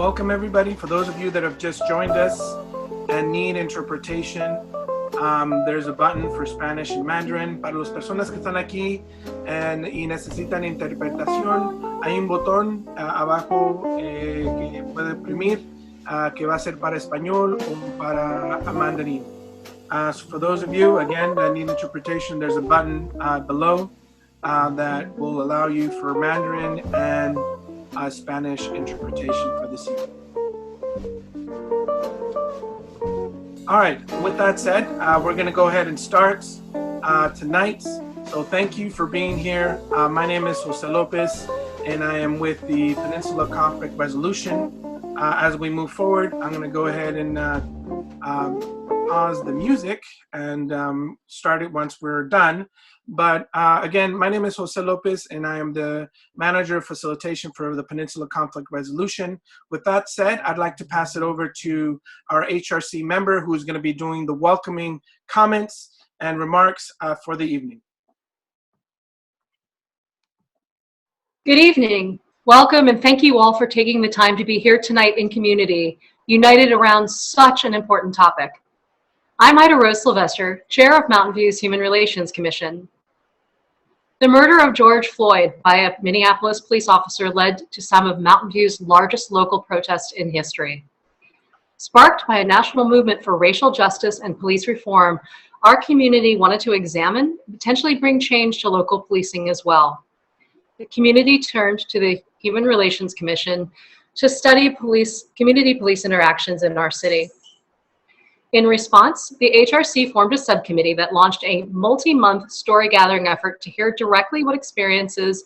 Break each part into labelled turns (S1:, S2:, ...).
S1: Welcome everybody. For those of you that have just joined us and need interpretation, there's a button for Spanish and Mandarin. Para las personas que están aquí y necesitan interpretación, hay un botón abajo que puede oprimir que va a ser para español o para mandarín. So for those of you, again, that need interpretation, there's a button below that will allow you for Mandarin and Spanish interpretation for this evening. All right, with that said, we're going to go ahead and start tonight. So thank you for being here. My name is Jose Lopez, and I am with the Peninsula Conflict Resolution. As we move forward, I'm going to go ahead and pause the music and start it once we're done. But again, my name is Jose Lopez, and I am the Manager of Facilitation for the Peninsula Conflict Resolution. With that said, I'd like to pass it over to our HRC member who's going to be doing the welcoming comments and remarks for the evening.
S2: Good evening. Welcome, and thank you all for taking the time to be here tonight in community, united around such an important topic. I'm Ida Rose Sylvester, Chair of Mountain View's Human Relations Commission. The murder of George Floyd by a Minneapolis police officer led to some of Mountain View's largest local protests in history. Sparked by a national movement for racial justice and police reform, our community wanted to examine, potentially bring change to local policing as well. The community turned to the Human Relations Commission to study community police interactions in our city. In response, the HRC formed a subcommittee that launched a multi-month story gathering effort to hear directly what experiences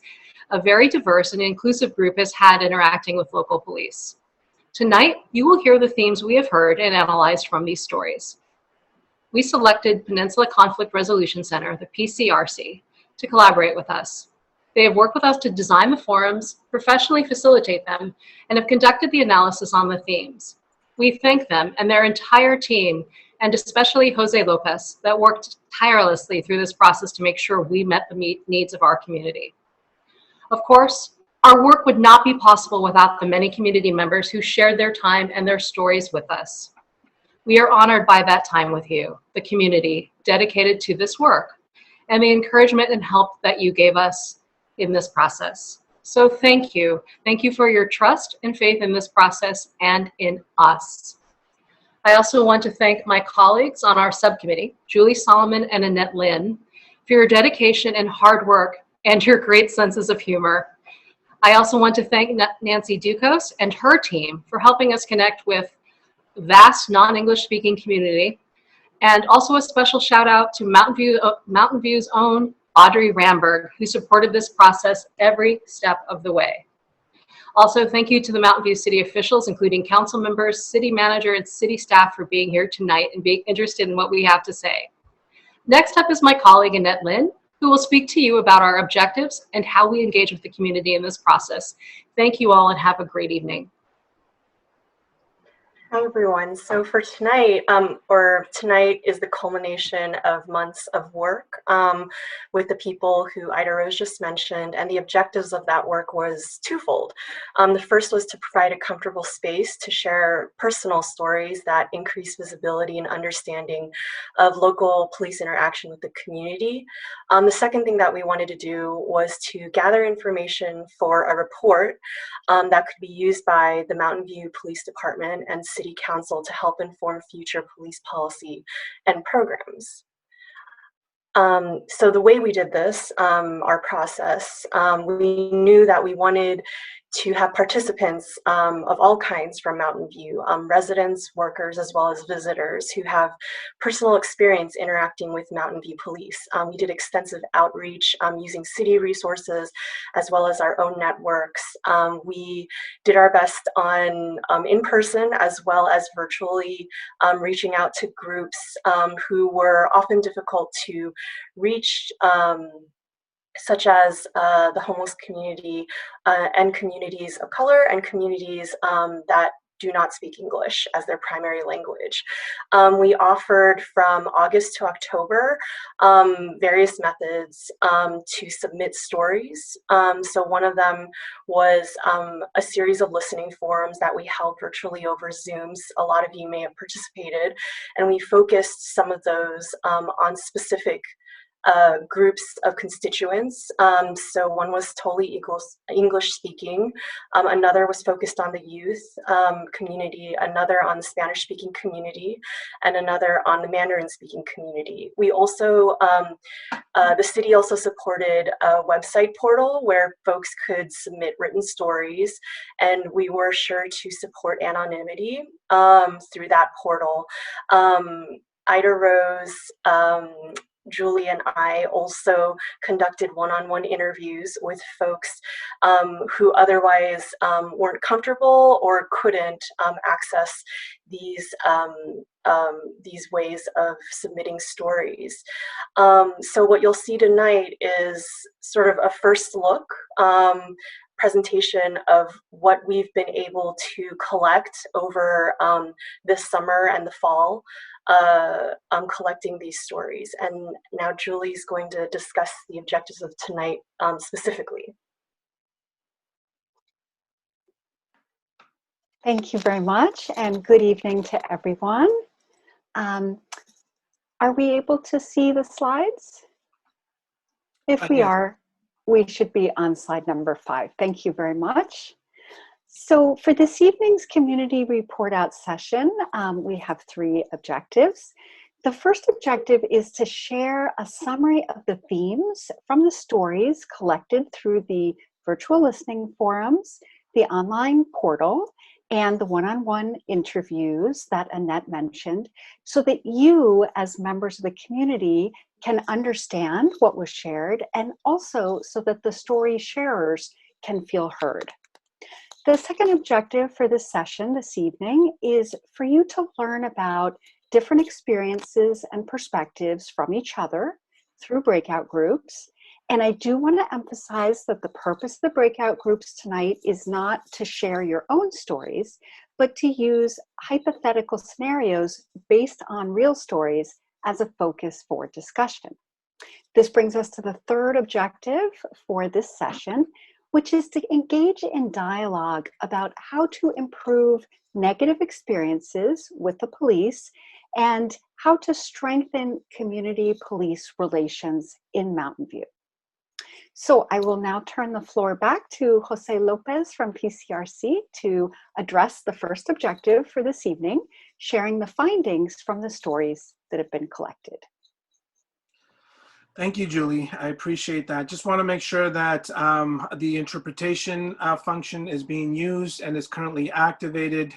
S2: a very diverse and inclusive group has had interacting with local police. Tonight, you will hear the themes we have heard and analyzed from these stories. We selected Peninsula Conflict Resolution Center, the PCRC, to collaborate with us. They have worked with us to design the forums, professionally facilitate them, and have conducted the analysis on the themes. We thank them and their entire team, and especially Jose Lopez, that worked tirelessly through this process to make sure we met the needs of our community. Of course, our work would not be possible without the many community members who shared their time and their stories with us. We are honored by that time with you, the community, dedicated to this work, and the encouragement and help that you gave us in this process. So thank you. Thank you for your trust and faith in this process and in us. I also want to thank my colleagues on our subcommittee, Julie Solomon and Annette Lynn, for your dedication and hard work and your great senses of humor. I also want to thank Nancy Ducos and her team for helping us connect with vast non-English speaking community. And also a special shout out to Mountain View's own Audrey Ramberg, who supported this process every step of the way. Also, thank you to the Mountain View City officials, including council members, city manager, and city staff for being here tonight and being interested in what we have to say. Next up is my colleague, Annette Lynn, who will speak to you about our objectives and how we engage with the community in this process. Thank you all and have a great evening.
S3: Hi everyone. So for tonight, tonight is the culmination of months of work with the people who Ida Rose just mentioned, and the objectives of that work was twofold. The first was to provide a comfortable space to share personal stories that increase visibility and understanding of local police interaction with the community. The second thing that we wanted to do was to gather information for a report that could be used by the Mountain View Police Department and City Council to help inform future police policy and programs. So the way we did this, our process, we knew that we wanted to have participants of all kinds from Mountain View, residents, workers, as well as visitors who have personal experience interacting with Mountain View Police. We did extensive outreach using city resources as well as our own networks. We did our best on in person as well as virtually, reaching out to groups who were often difficult to reach, such as the homeless community and communities of color and communities that do not speak English as their primary language. We offered from August to October various methods to submit stories. So one of them was a series of listening forums that we held virtually over Zooms. A lot of you may have participated, and we focused some of those on specific groups of constituents. So one was totally English speaking, another was focused on the youth community, another on the Spanish speaking community, and another on the Mandarin speaking community. We also, the city also supported a website portal where folks could submit written stories, and we were sure to support anonymity through that portal. Ida Rose, Julie and I also conducted one-on-one interviews with folks who otherwise weren't comfortable or couldn't access these ways of submitting stories. So what you'll see tonight is sort of a first look presentation of what we've been able to collect over this summer and the fall, collecting these stories. And now Julie's going to discuss the objectives of tonight specifically.
S4: Thank you very much, and good evening to everyone. Are we able to see the slides? If we are, we should be on slide number 5. Thank you very much. So for this evening's community report out session, we have 3 objectives. The first objective is to share a summary of the themes from the stories collected through the virtual listening forums, the online portal, and the one-on-one interviews that Annette mentioned, so that you, as members of the community, can understand what was shared, and also so that the story sharers can feel heard. The second objective for this session this evening is for you to learn about different experiences and perspectives from each other through breakout groups. And I do want to emphasize that the purpose of the breakout groups tonight is not to share your own stories, but to use hypothetical scenarios based on real stories as a focus for discussion. This brings us to the third objective for this session, which is to engage in dialogue about how to improve negative experiences with the police and how to strengthen community police relations in Mountain View. So I will now turn the floor back to Jose Lopez from PCRC to address the first objective for this evening, sharing the findings from the stories that have been collected.
S1: Thank you, Julie. I appreciate that. Just want to make sure that the interpretation function is being used and is currently activated.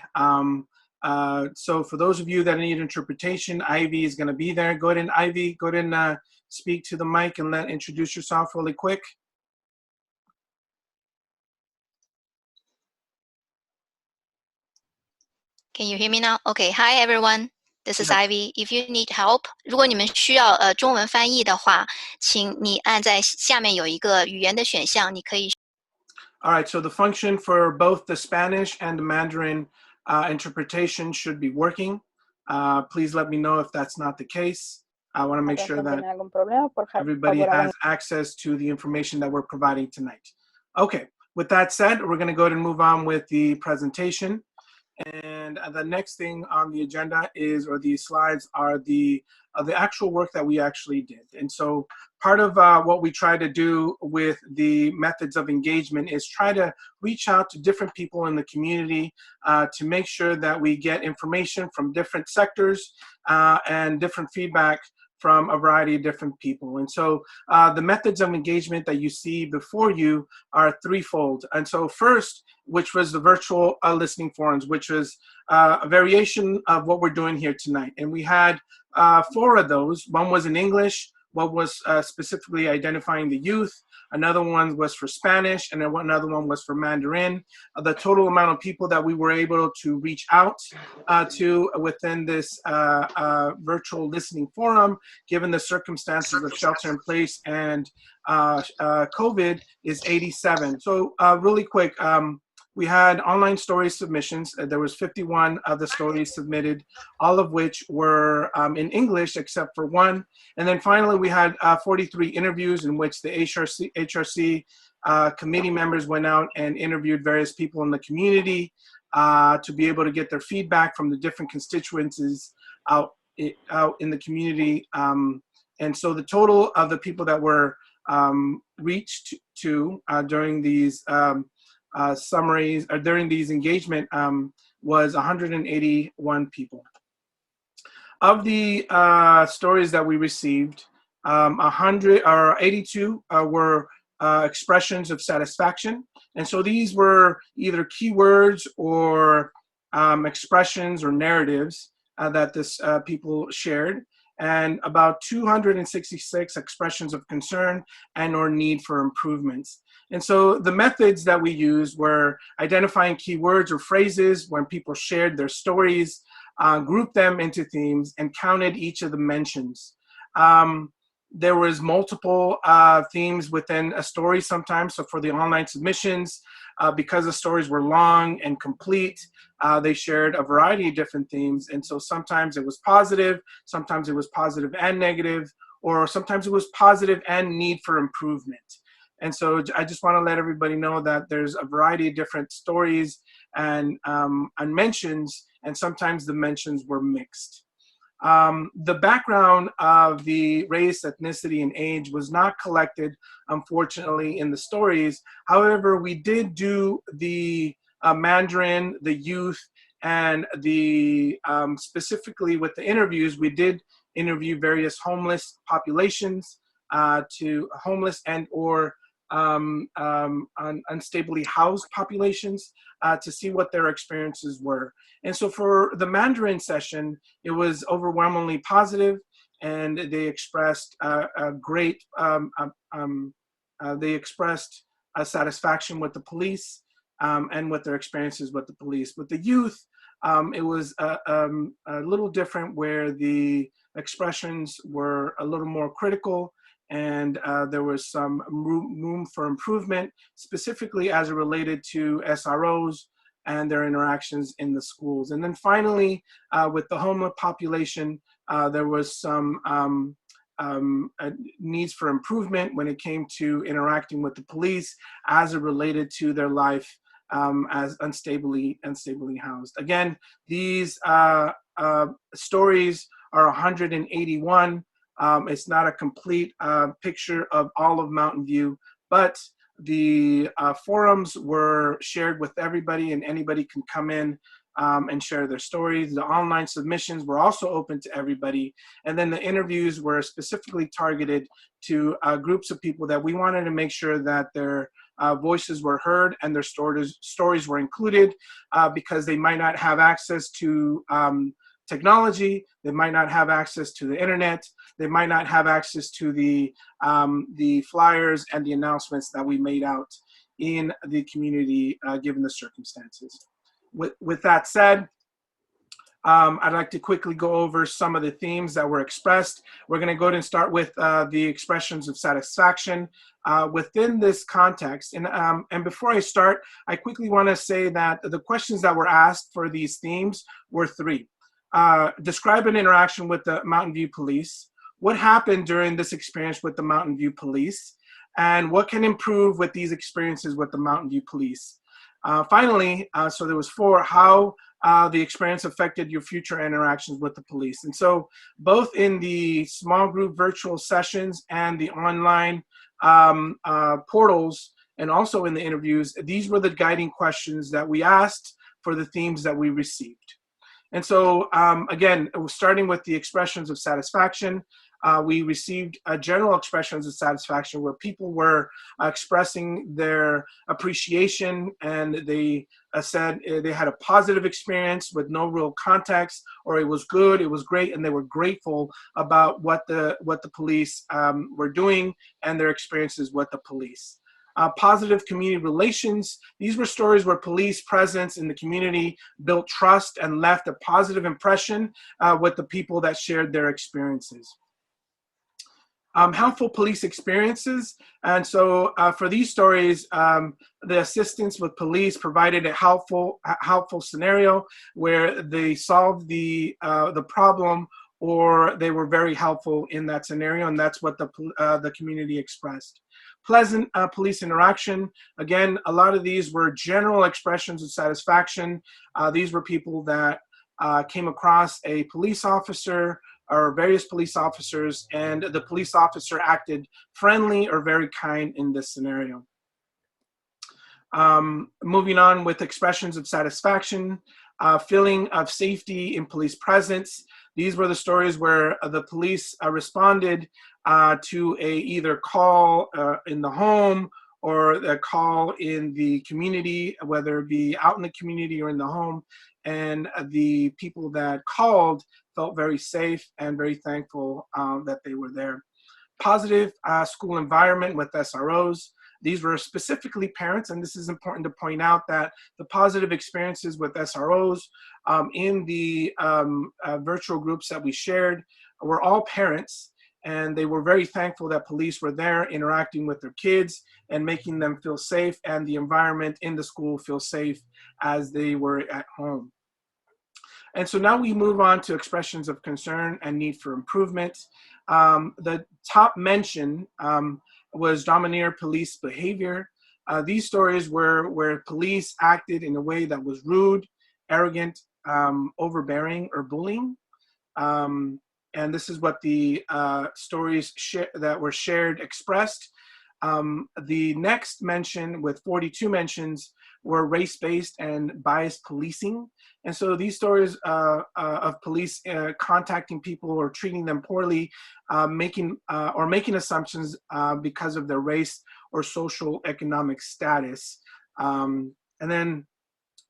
S1: So for those of you that need interpretation, Ivy is going to be there. Go ahead and Ivy, go ahead and speak to the mic and introduce yourself really quick.
S5: Can you hear me now? Okay. Hi, everyone. This is Ivy. If you need help, 如果你们需要中文翻译的话，请你按在下面有一个语言的选项，你可以。
S1: All right. So the function for both the Spanish and the Mandarin interpretation should be working. Please let me know if that's not the case. I want to make sure that everybody has access to the information that we're providing tonight. Okay. With that said, we're going to go ahead and move on with the presentation. And the next thing on the agenda is, or these slides are the actual work that we actually did. And so part of what we try to do with the methods of engagement is try to reach out to different people in the community to make sure that we get information from different sectors and different feedback from a variety of different people. And so the methods of engagement that you see before you are threefold. And so first, which was the virtual listening forums, which was a variation of what we're doing here tonight. And we had 4 of those. One was in English, one was specifically identifying the youth. Another one was for Spanish, and then another one was for Mandarin. The total amount of people that we were able to reach out to within this virtual listening forum, given the circumstances of shelter in place and COVID, is 87. So really quick, we had online story submissions. There was 51 of the stories submitted, all of which were in English except for one. And then finally, we had 43 interviews in which the HRC committee members went out and interviewed various people in the community to be able to get their feedback from the different constituencies out in the community. And so the total of the people that were reached to during these summaries, or during these engagement, was 181 people. Of the stories that we received, 82 were expressions of satisfaction. And so these were either keywords or expressions or narratives that this people shared, and about 266 expressions of concern and or need for improvements. And so the methods that we used were identifying keywords or phrases when people shared their stories, grouped them into themes, and counted each of the mentions. There was multiple themes within a story sometimes. So for the online submissions, because the stories were long and complete, they shared a variety of different themes. And so sometimes it was positive, sometimes it was positive and negative, or sometimes it was positive and need for improvement. And so I just want to let everybody know that there's a variety of different stories and mentions, and sometimes the mentions were mixed. The background of the race, ethnicity, and age was not collected, unfortunately, in the stories. However, we did do the Mandarin, the youth, and the specifically with the interviews, we did interview various homeless populations, to homeless and or unstably housed populations, to see what their experiences were. And so for the Mandarin session, it was overwhelmingly positive, and they expressed a great, they expressed a satisfaction with the police and with their experiences with the police. With the youth, it was a little different, where the expressions were a little more critical, and there was some room for improvement, specifically as it related to SROs and their interactions in the schools. And then finally, with the homeless population, there was some needs for improvement when it came to interacting with the police as it related to their life as unstably housed. Again, these stories are 181. It's not a complete picture of all of Mountain View, but the forums were shared with everybody, and anybody can come in and share their stories. The online submissions were also open to everybody. And then the interviews were specifically targeted to groups of people that we wanted to make sure that their voices were heard and their stories were included, because they might not have access to technology, they might not have access to the internet, they might not have access to the flyers and the announcements that we made out in the community, given the circumstances. With that said, I'd like to quickly go over some of the themes that were expressed. We're going to go ahead and start with the expressions of satisfaction within this context. And before I start, I quickly want to say that the questions that were asked for these themes were three. Describe an interaction with the Mountain View Police. What happened during this experience with the Mountain View Police? And what can improve with these experiences with the Mountain View Police? Finally, so there was four, how the experience affected your future interactions with the police. And so both in the small group virtual sessions and the online portals, and also in the interviews, these were the guiding questions that we asked for the themes that we received. And so, again, starting with the expressions of satisfaction, we received general expressions of satisfaction where people were expressing their appreciation, and they said they had a positive experience with no real context, or it was good, it was great, and they were grateful about what the police were doing and their experiences with the police. Positive community relations. These were stories where police presence in the community built trust and left a positive impression with the people that shared their experiences. Harmful police experiences. And so for these stories, the assistance with police provided a helpful scenario where they solved the problem, or they were very helpful in that scenario, and that's what the community expressed. Pleasant police interaction. Again, a lot of these were general expressions of satisfaction. These were people that came across a police officer or various police officers, and the police officer acted friendly or very kind in this scenario. Moving on with expressions of satisfaction, feeling of safety in police presence. These were the stories where the police responded to a either call in the home or a call in the community, whether it be out in the community or in the home. And the people that called felt very safe and very thankful that they were there. Positive school environment with SROs. These were specifically parents, and this is important to point out that the positive experiences with SROs in the virtual groups that we shared were all parents, and they were very thankful that police were there interacting with their kids and making them feel safe, and the environment in the school feel safe as they were at home. And so now we move on to expressions of concern and need for improvement. The top mention was domineer police behavior. These stories were where police acted in a way that was rude, arrogant, overbearing, or bullying. And this is what the stories that were shared expressed. The next mention, with 42 mentions, were race-based and biased policing. And so these stories of police contacting people or treating them poorly, making assumptions because of their race or social economic status. And then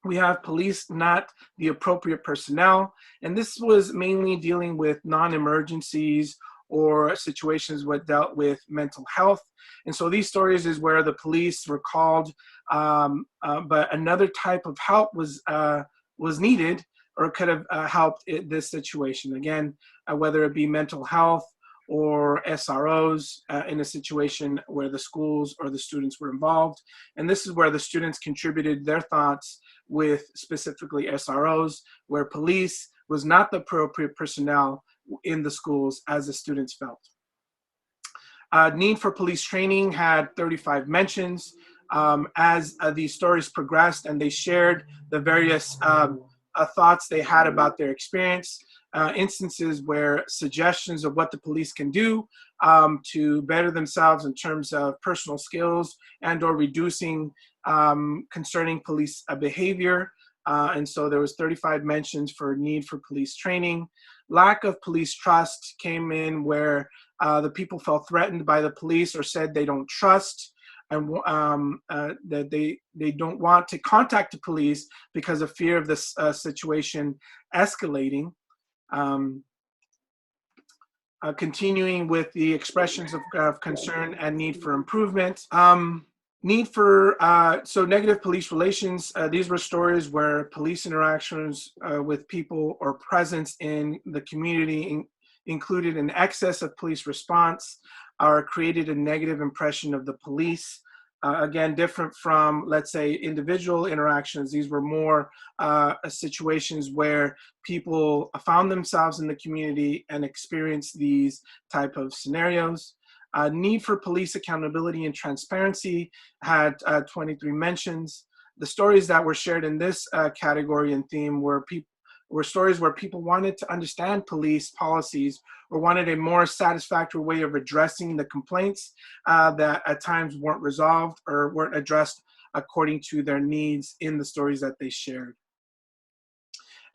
S1: we have police not the appropriate personnel. And this was mainly dealing with non-emergencies or situations that dealt with mental health. And so these stories is where the police were called, but another type of help was needed or could have helped this situation. Again, whether it be mental health or SROs in a situation where the schools or the students were involved. And this is where the students contributed their thoughts with specifically SROs, where police was not the appropriate personnel in the schools as the students felt. Need for police training had 35 mentions. As these stories progressed and they shared the various thoughts they had about their experience, instances where suggestions of what the police can do to better themselves in terms of personal skills and or reducing concerning police behavior. And so there was 35 mentions for need for police training. Lack of police trust came in where the people felt threatened by the police or said they don't trust and that they don't want to contact the police because of fear of this situation escalating. Continuing with the expressions of concern and need for improvement. Need for, so negative police relations, these were stories where police interactions with people or presence in the community included an excess of police response or created a negative impression of the police. Again, different from, let's say, individual interactions. These were more situations where people found themselves in the community and experienced these type of scenarios. Need for police accountability and transparency had 23 mentions. The stories that were shared in this category and theme were stories where people wanted to understand police policies or wanted a more satisfactory way of addressing the complaints that at times weren't resolved or weren't addressed according to their needs in the stories that they shared.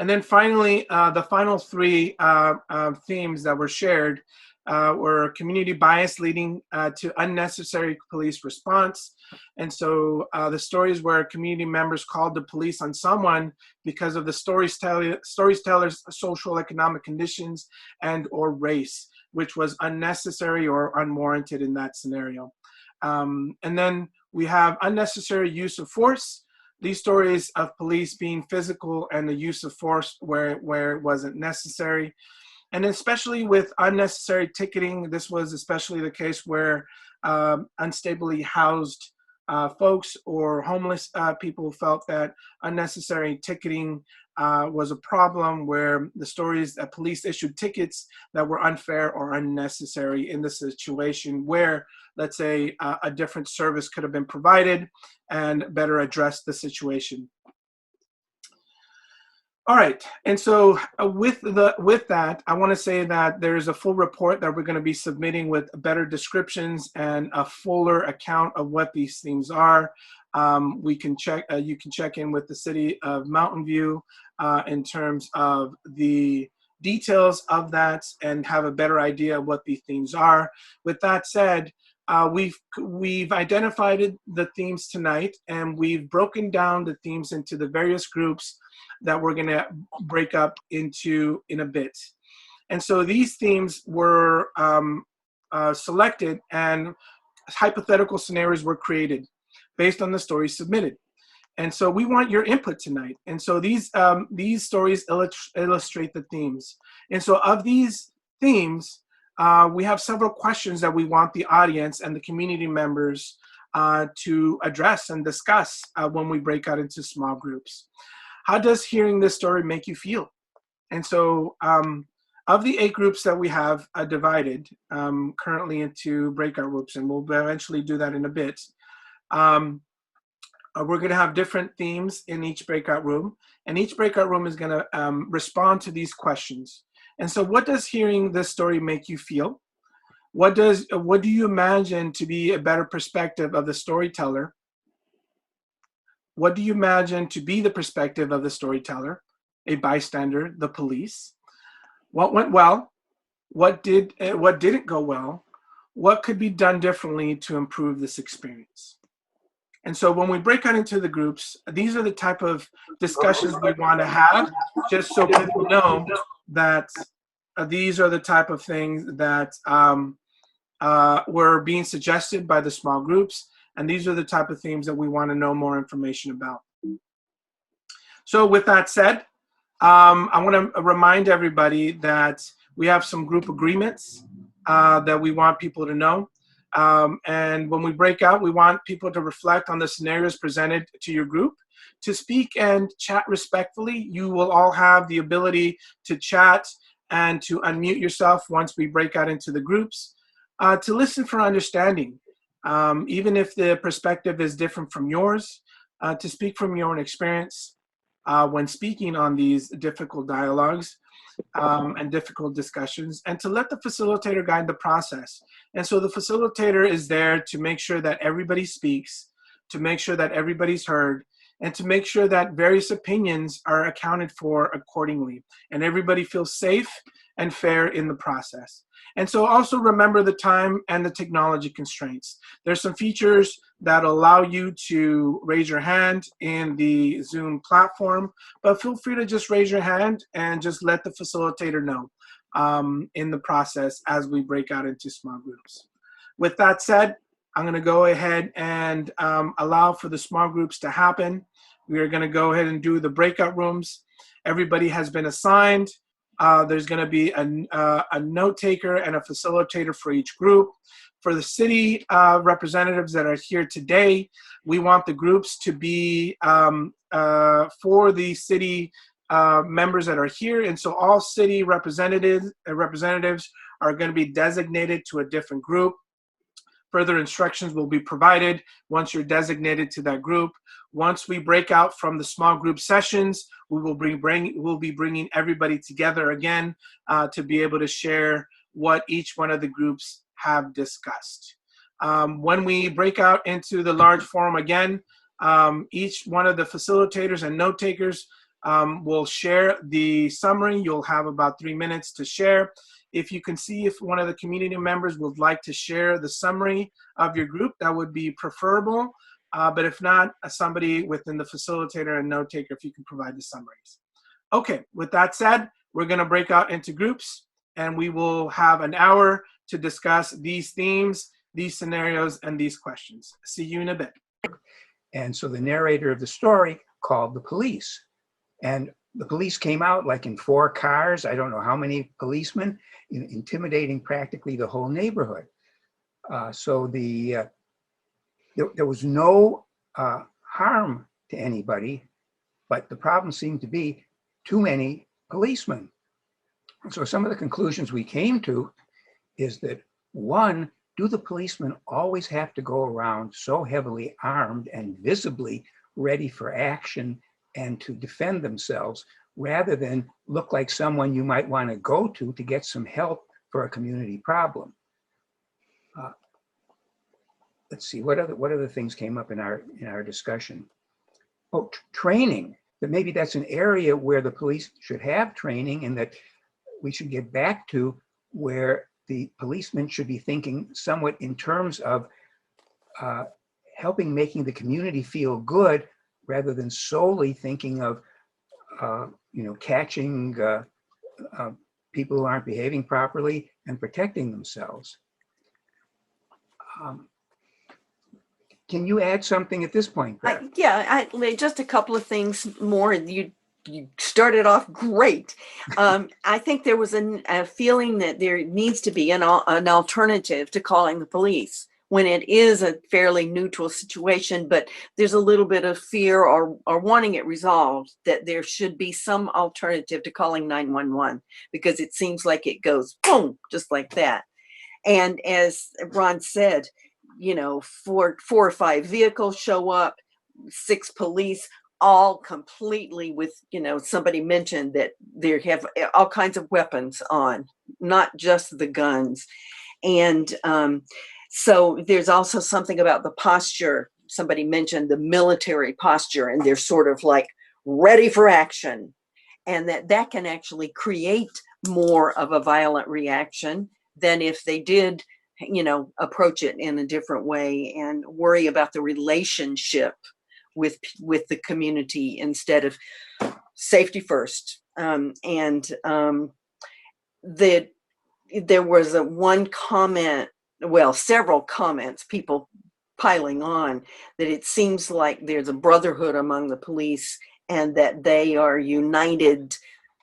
S1: And then finally, the final three themes that were shared were community bias leading to unnecessary police response. And so the stories where community members called the police on someone because of the storyteller's social economic conditions and or race, which was unnecessary or unwarranted in that scenario. And then we have unnecessary use of force. These stories of police being physical and the use of force where it wasn't necessary. And especially with unnecessary ticketing, this was especially the case where unstably housed folks or homeless people felt that unnecessary ticketing was a problem, where the stories that police issued tickets that were unfair or unnecessary in the situation where, let's say, a different service could have been provided and better address the situation. All right, and so with that, I want to say that there's a full report that we're going to be submitting with better descriptions and a fuller account of what these things are. We can check. You can check in with the city of Mountain View in terms of the details of that and have a better idea of what these themes are. With that said, we've identified the themes tonight, and we've broken down the themes into the various groups that we're going to break up into in a bit. And so these themes were selected, and hypothetical scenarios were created based on the stories submitted. And so we want your input tonight. And so these stories illustrate the themes. And so of these themes, we have several questions that we want the audience and the community members to address and discuss when we break out into small groups. How does hearing this story make you feel? And so of the 8 groups that we have divided currently into breakout groups, and we'll eventually do that in a bit, we're going to have different themes in each breakout room, and each breakout room is going to respond to these questions. And so what does hearing this story make you feel? What do you imagine to be a better perspective of the storyteller? What do you imagine to be the perspective of the storyteller, a bystander, the police? What went well? What didn't go well? What could be done differently to improve this experience? And so when we break out into the groups, these are the type of discussions we want to have, just so people know that these are the type of things that were being suggested by the small groups. And these are the type of themes that we want to know more information about. So with that said, I want to remind everybody that we have some group agreements that we want people to know. And when we break out, we want people to reflect on the scenarios presented to your group, to speak and chat respectfully. You will all have the ability to chat and to unmute yourself once we break out into the groups, to listen for understanding. Even if the perspective is different from yours, to speak from your own experience when speaking on these difficult dialogues and difficult discussions, and to let the facilitator guide the process. And so the facilitator is there to make sure that everybody speaks, to make sure that everybody's heard, and to make sure that various opinions are accounted for accordingly, and everybody feels safe and fair in the process. And so also remember the time and the technology constraints. There's some features that allow you to raise your hand in the Zoom platform, but feel free to just raise your hand and just let the facilitator know in the process as we break out into small groups. With that said, I'm going to go ahead and allow for the small groups to happen. We are going to go ahead and do the breakout rooms. Everybody has been assigned. There's going to be a note taker and a facilitator for each group. For the city representatives that are here today, we want the groups to be for the city members that are here. And so all city representatives are going to be designated to a different group. Further instructions will be provided once you're designated to that group. Once we break out from the small group sessions, we'll be bringing everybody together again to be able to share what each one of the groups have discussed. When we break out into the large forum again, each one of the facilitators and note takers will share the summary. You'll have about 3 minutes to share. If you can see if one of the community members would like to share the summary of your group, that would be preferable. But if not, somebody within the facilitator and note taker, if you can provide the summaries. Okay, with that said, we're going to break out into groups, and we will have an hour to discuss these themes, these scenarios, and these questions. See you in a bit.
S6: And so the narrator of the story called the police. And the police came out like in 4 cars. I don't know how many policemen, intimidating practically the whole neighborhood. So there was no harm to anybody, but the problem seemed to be too many policemen. So some of the conclusions we came to is that, one, do the policemen always have to go around so heavily armed and visibly ready for action and to defend themselves, rather than look like someone you might want to go to get some help for a community problem? Let's see, what other things came up in our discussion? Oh, training. That maybe that's an area where the police should have training, and that we should get back to where the policemen should be thinking somewhat in terms of helping making the community feel good, rather than solely thinking of catching people who aren't behaving properly and protecting themselves. Can you add something at this point, Beth?
S7: Yeah, just a couple of things more. You started off great. I think there was a feeling that there needs to be an alternative to calling the police when it is a fairly neutral situation, but there's a little bit of fear or wanting it resolved, that there should be some alternative to calling 911, because it seems like it goes boom, just like that. And as Ron said, 4 or 5 vehicles show up, 6 police, all completely with, somebody mentioned that they have all kinds of weapons on, not just the guns. And so there's also something about the posture. Somebody mentioned the military posture, and they're sort of like ready for action. And that can actually create more of a violent reaction than if they did approach it in a different way and worry about the relationship with the community instead of safety first. There was one comment, well, several comments, people piling on, that it seems like there's a brotherhood among the police and that they are united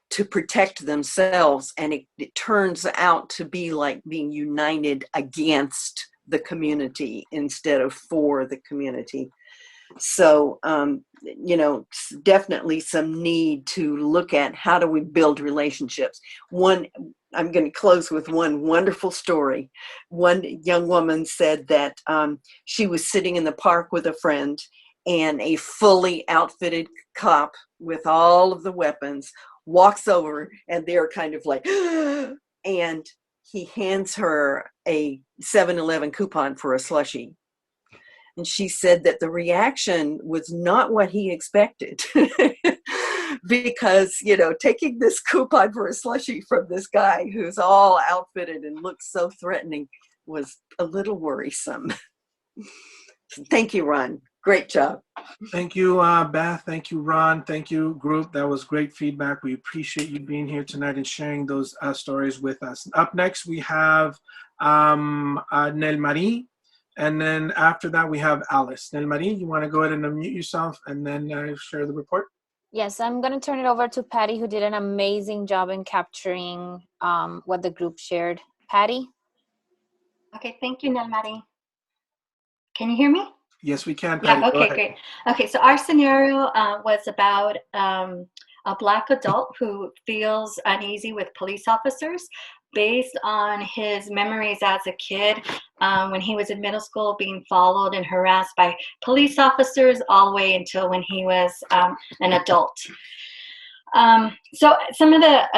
S7: to protect themselves, and it turns out to be like being united against the community instead of for the community. So, definitely some need to look at how do we build relationships. I'm going to close with one wonderful story. One young woman said that she was sitting in the park with a friend, and a fully outfitted cop with all of the weapons walks over, and they're kind of like, and he hands her a 7-Eleven coupon for a slushie. And she said that the reaction was not what he expected because, taking this coupon for a slushie from this guy who's all outfitted and looks so threatening was a little worrisome. Thank you, Ron. Great job.
S1: Thank you, Beth. Thank you, Ron. Thank you, group. That was great feedback. We appreciate you being here tonight and sharing those stories with us. Up next, we have Nel Marie. And then after that, we have Alice. Nel Marie, you want to go ahead and unmute yourself and then share the report?
S8: Yes, I'm going to turn it over to Patty, who did an amazing job in capturing what the group shared. Patty?
S9: Okay, thank you, Nel Marie. Can you hear me?
S1: Yes, we can, Patty.
S9: Yeah, okay, great. Okay, so our scenario was about a Black adult who feels uneasy with police officers based on his memories as a kid when he was in middle school, being followed and harassed by police officers all the way until when he was an adult. So some of the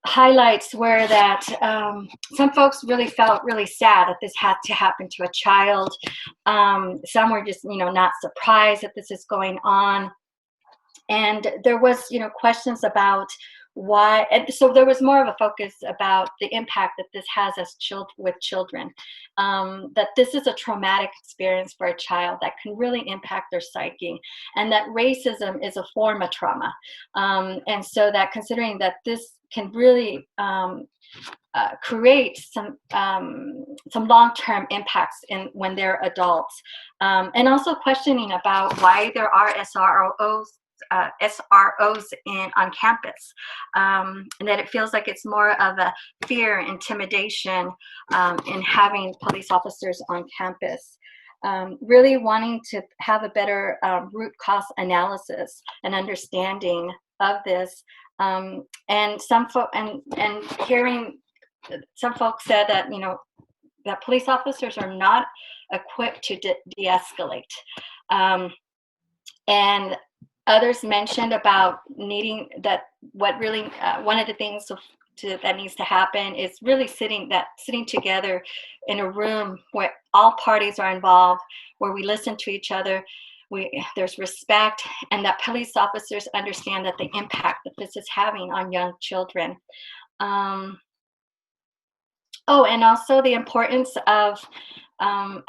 S9: highlights were that some folks really felt really sad that this had to happen to a child. Some were just, not surprised that this is going on. And there was, questions about why, and so there was more of a focus about the impact that this has as with children, that this is a traumatic experience for a child that can really impact their psyche, and that racism is a form of trauma. And so that considering that this can really create some long-term impacts when they're adults, and also questioning about why there are SROs SROs on campus, and that it feels like it's more of a fear, intimidation in having police officers on campus. Really wanting to have a better root cause analysis and understanding of this, and hearing some folks said that that police officers are not equipped to de-escalate, and others mentioned about needing that. What really one of the things that needs to happen is really sitting together in a room where all parties are involved, where we listen to each other, there's respect, and that police officers understand that the impact that this is having on young children. And also the importance of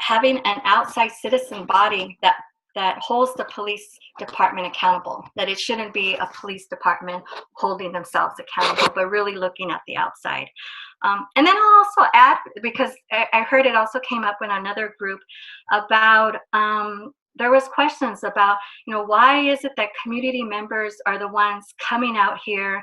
S9: having an outside citizen body that holds the police department accountable, that it shouldn't be a police department holding themselves accountable, but really looking at the outside. And then I'll also add, because I heard it also came up in another group about, there was questions about, why is it that community members are the ones coming out here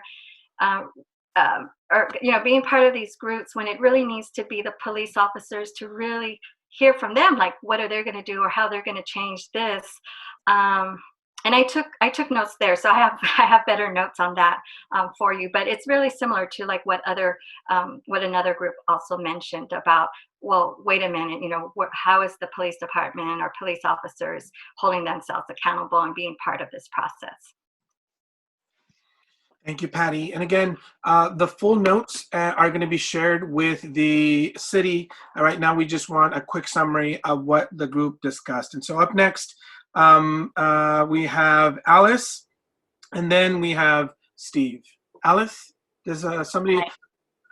S9: or being part of these groups, when it really needs to be the police officers to really hear from them, like what are they going to do or how they're going to change this. And I took notes there, so I have better notes on that for you. But it's really similar to like what another group also mentioned about. Well, wait a minute, how is the police department or police officers holding themselves accountable and being part of this process?
S1: Thank you, Patty. And again, the full notes are going to be shared with the city. Right now, we just want a quick summary of what the group discussed. And so up next, we have Alice, and then we have Steve. Alice, does somebody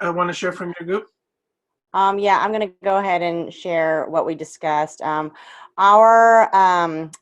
S1: want to share from your group?
S10: Yeah, I'm going to go ahead and share what we discussed. Our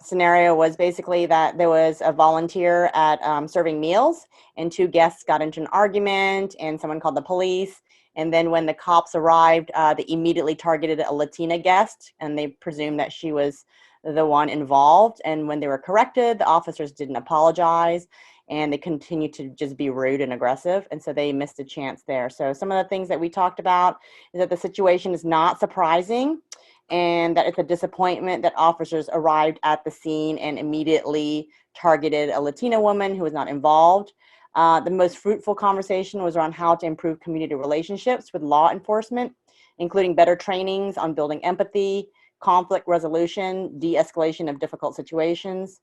S10: scenario was basically that there was a volunteer at serving meals, and two guests got into an argument, and someone called the police. And then when the cops arrived, they immediately targeted a Latina guest, and they presumed that she was the one involved. And when they were corrected, the officers didn't apologize, and they continued to just be rude and aggressive. And so they missed a chance there. So some of the things that we talked about is that the situation is not surprising, and that it's a disappointment that officers arrived at the scene and immediately targeted a Latina woman who was not involved. The most fruitful conversation was around how to improve community relationships with law enforcement, including better trainings on building empathy, conflict resolution, de-escalation of difficult situations.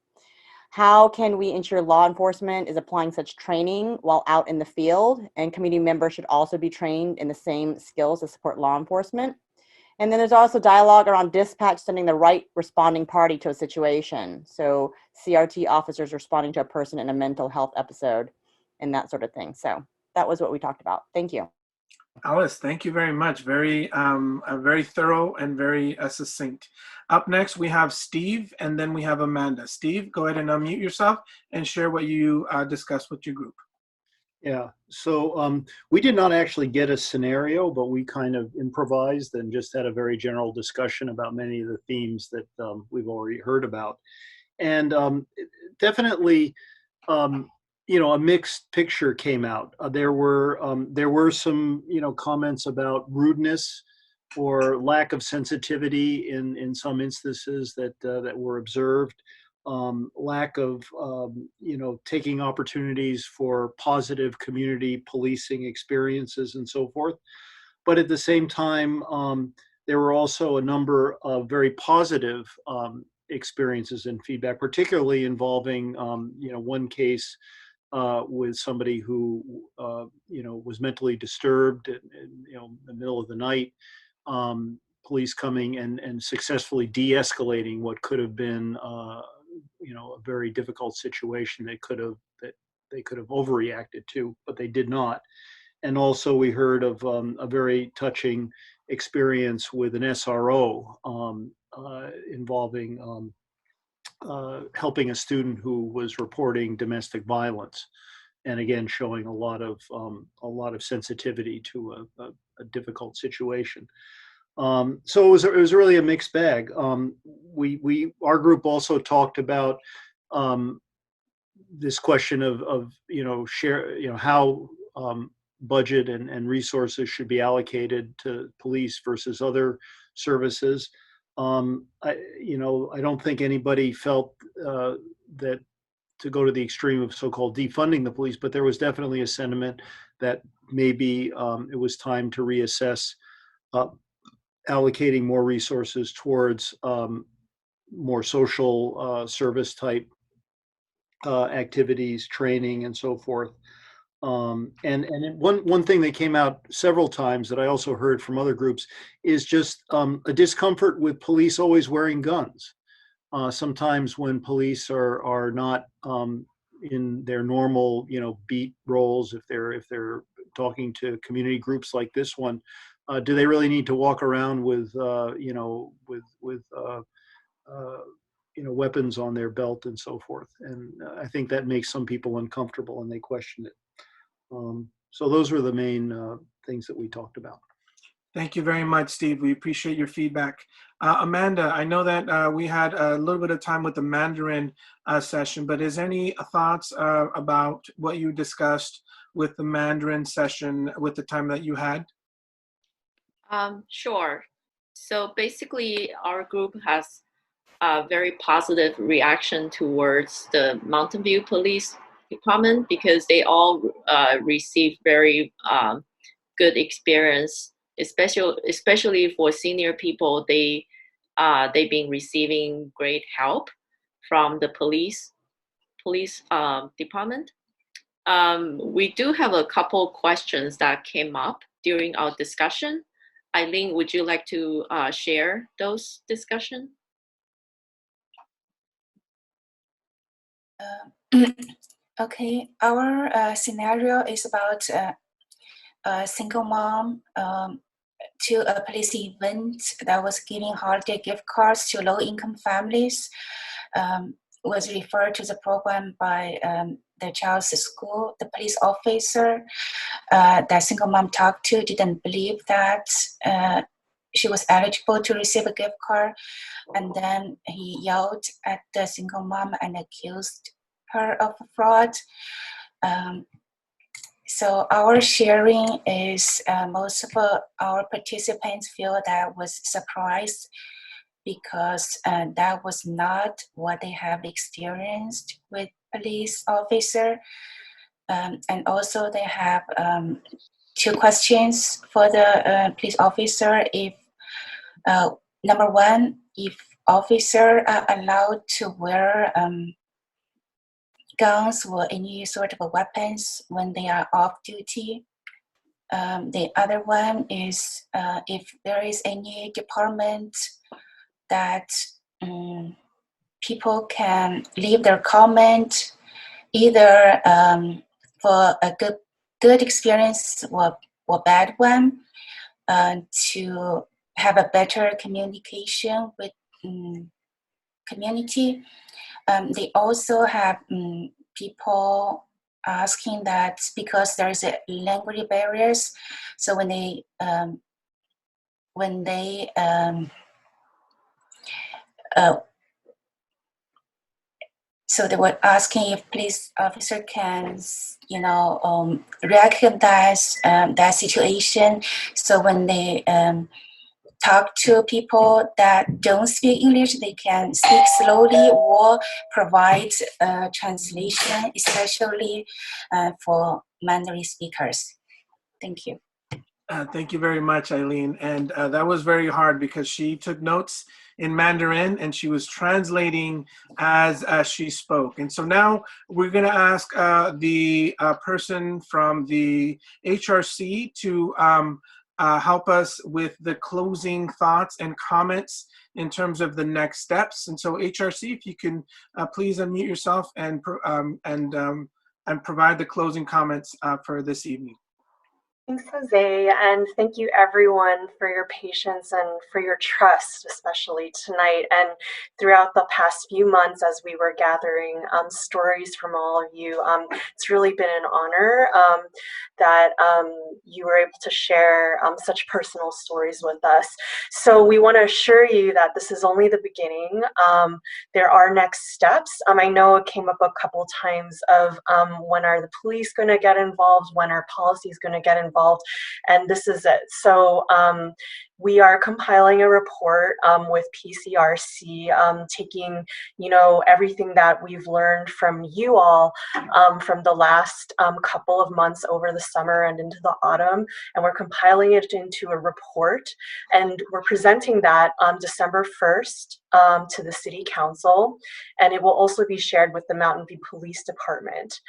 S10: How can we ensure law enforcement is applying such training while out in the field? And community members should also be trained in the same skills to support law enforcement. And then there's also dialogue around dispatch sending the right responding party to a situation. So CRT officers responding to a person in a mental health episode and that sort of thing. So that was what we talked about. Thank you.
S1: Alice, thank you very much. Very thorough and very succinct. Up next, we have Steve, and then we have Amanda. Steve, go ahead and unmute yourself and share what you discussed with your group.
S11: Yeah, so we did not actually get a scenario, but we kind of improvised and just had a very general discussion about many of the themes that we've already heard about. And definitely, a mixed picture came out. There were some, comments about rudeness or lack of sensitivity in some instances that were observed. Lack of, taking opportunities for positive community policing experiences and so forth. But at the same time, there were also a number of very positive experiences and feedback, particularly involving, one case with somebody who, was mentally disturbed in the middle of the night. Police coming and successfully de-escalating what could have been a very difficult situation that they could have overreacted to, but they did not. And also we heard of a very touching experience with an SRO involving helping a student who was reporting domestic violence, and again showing a lot of sensitivity to a difficult situation. So it was really a mixed bag. Our group also talked about this question of how budget and resources should be allocated to police versus other services. I don't think anybody felt that to go to the extreme of so-called defunding the police, but there was definitely a sentiment that maybe it was time to reassess allocating more resources towards more social service type activities, training, and so forth. And one thing that came out several times that I also heard from other groups is just a discomfort with police always wearing guns. Sometimes when police are not in their normal, beat roles, if they're talking to community groups like this one, do they really need to walk around with weapons on their belt and so forth? And I think that makes some people uncomfortable and they question it. So those were the main things that we talked about.
S1: Thank you very much, Steve. We appreciate your feedback. Amanda, I know that we had a little bit of time with the Mandarin session, but is there any thoughts about what you discussed with the Mandarin session with the time that you had?
S12: Sure. So basically, our group has a very positive reaction towards the Mountain View Police Department because they all received very good experience, especially for senior people. They've been receiving great help from the police department. We do have a couple questions that came up during our discussion. Eileen, would you like to share those discussions?
S13: Okay, our scenario is about a single mom to a police event that was giving holiday gift cards to low-income families. Was referred to the program by the child's school. The police officer that single mom talked to didn't believe that she was eligible to receive a gift card, and then he yelled at the single mom and accused her of fraud. So our sharing is most of our participants feel that was surprised because that was not what they have experienced with police officer. And also they have two questions for the police officer. If number one, if officer are allowed to wear guns or any sort of weapons when they are off duty. The other one is if there is any department that people can leave their comment either for a good experience or bad one to have a better communication with community. They also have people asking that because there's a language barriers, so when they so they were asking if police officer can, recognize that situation. So when they talk to people that don't speak English, they can speak slowly or provide translation, especially for Mandarin speakers. Thank you.
S1: Thank you very much, Eileen. And that was very hard because she took notes in Mandarin and she was translating as she spoke. And so now we're going to ask the person from the HRC to help us with the closing thoughts and comments in terms of the next steps. And so HRC, if you can please unmute yourself and provide the closing comments for this evening.
S3: Thanks, Jose, and thank you everyone for your patience and for your trust, especially tonight and throughout the past few months as we were gathering stories from all of you. It's really been an honor that you were able to share such personal stories with us. So we want to assure you that this is only the beginning. There are next steps. I know it came up a couple times of when are the police going to get involved, when are policies going to get involved, and this is it. So we are compiling a report with PCRC, taking, you know, everything that we've learned from you all from the last couple of months over the summer and into the autumn, and we're compiling it into a report, and we're presenting that on December 1st to the City Council, and it will also be shared with the Mountain View Police Department.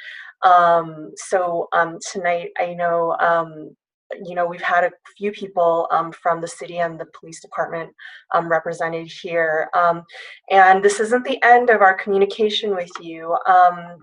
S3: So tonight, I know, you know, we've had a few people from the city and the police department represented here. And this isn't the end of our communication with you.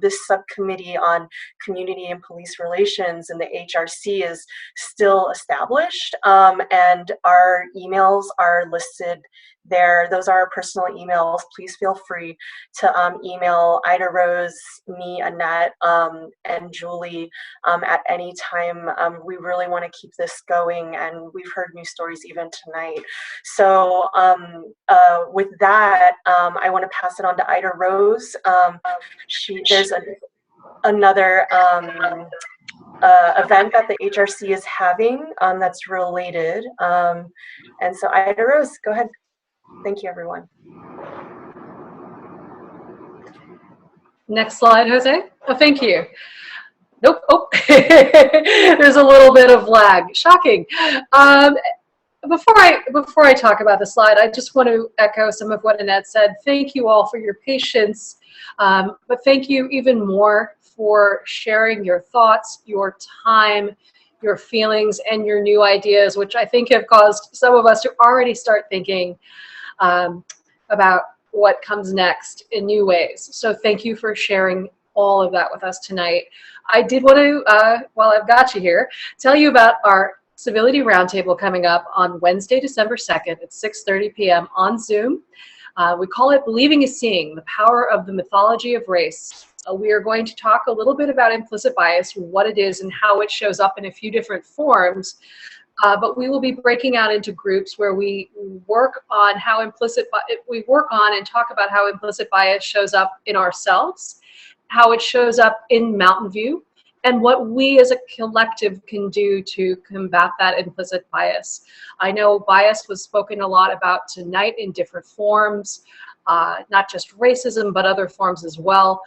S3: This subcommittee on community and police relations in the HRC is still established, and our emails are listed there. Those are our personal emails. Please feel free to email Ida Rose, me, Annette, and Julie at any time. We really want to keep this going, and we've heard new stories even tonight. So with that, I want to pass it on to Ida Rose. There's another event that the HRC is having that's related. And so Ida Rose, go ahead. Thank you, everyone.
S2: Next slide, Jose. Oh, thank you. Nope. Oh, there's a little bit of lag. Shocking. Before I talk about the slide, I just want to echo some of what Annette said. Thank you all for your patience, but thank you even more for sharing your thoughts, your time, your feelings, and your new ideas, which I think have caused some of us to already start thinking about what comes next in new ways. So thank you for sharing all of that with us tonight. I did want to, while I've got you here, tell you about our Civility Roundtable coming up on Wednesday, December 2nd at 6:30 p.m. on Zoom. We call it Believing is Seeing, the Power of the Mythology of Race. We are going to talk a little bit about implicit bias, what it is and how it shows up in a few different forms. But we will be breaking out into groups where we work on how and talk about how implicit bias shows up in ourselves, how it shows up in Mountain View, and what we as a collective can do to combat that implicit bias. I know bias was spoken a lot about tonight in different forms, not just racism, but other forms as well.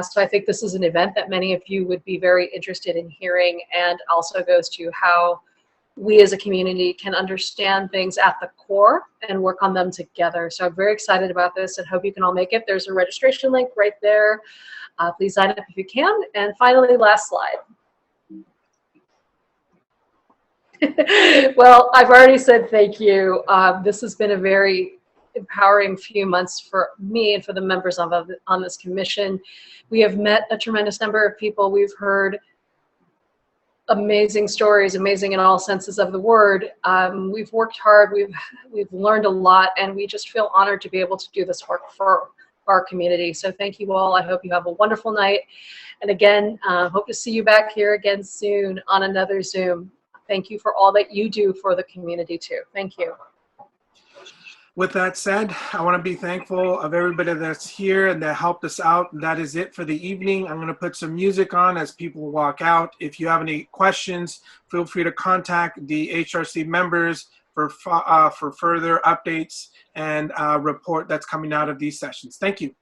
S2: So I think this is an event that many of you would be very interested in hearing, and also goes to how we as a community can understand things at the core and work on them together. So I'm very excited about this and hope you can all make it. There's a registration link right there. Please sign up if you can. And finally, last slide. Well, I've already said thank you. This has been a very empowering few months for me and for the members on this commission. We have met a tremendous number of people. We've heard amazing stories, amazing in all senses of the word. We've worked hard, we've learned a lot, and we just feel honored to be able to do this work for our community. So thank you all. I hope you have a wonderful night. And again, hope to see you back here again soon on another Zoom. Thank you for all that you do for the community too. Thank you.
S1: With that said, I want to be thankful of everybody that's here and that helped us out. That is it for the evening. I'm going to put some music on as people walk out. If you have any questions, feel free to contact the HRC members for further updates and report that's coming out of these sessions. Thank you.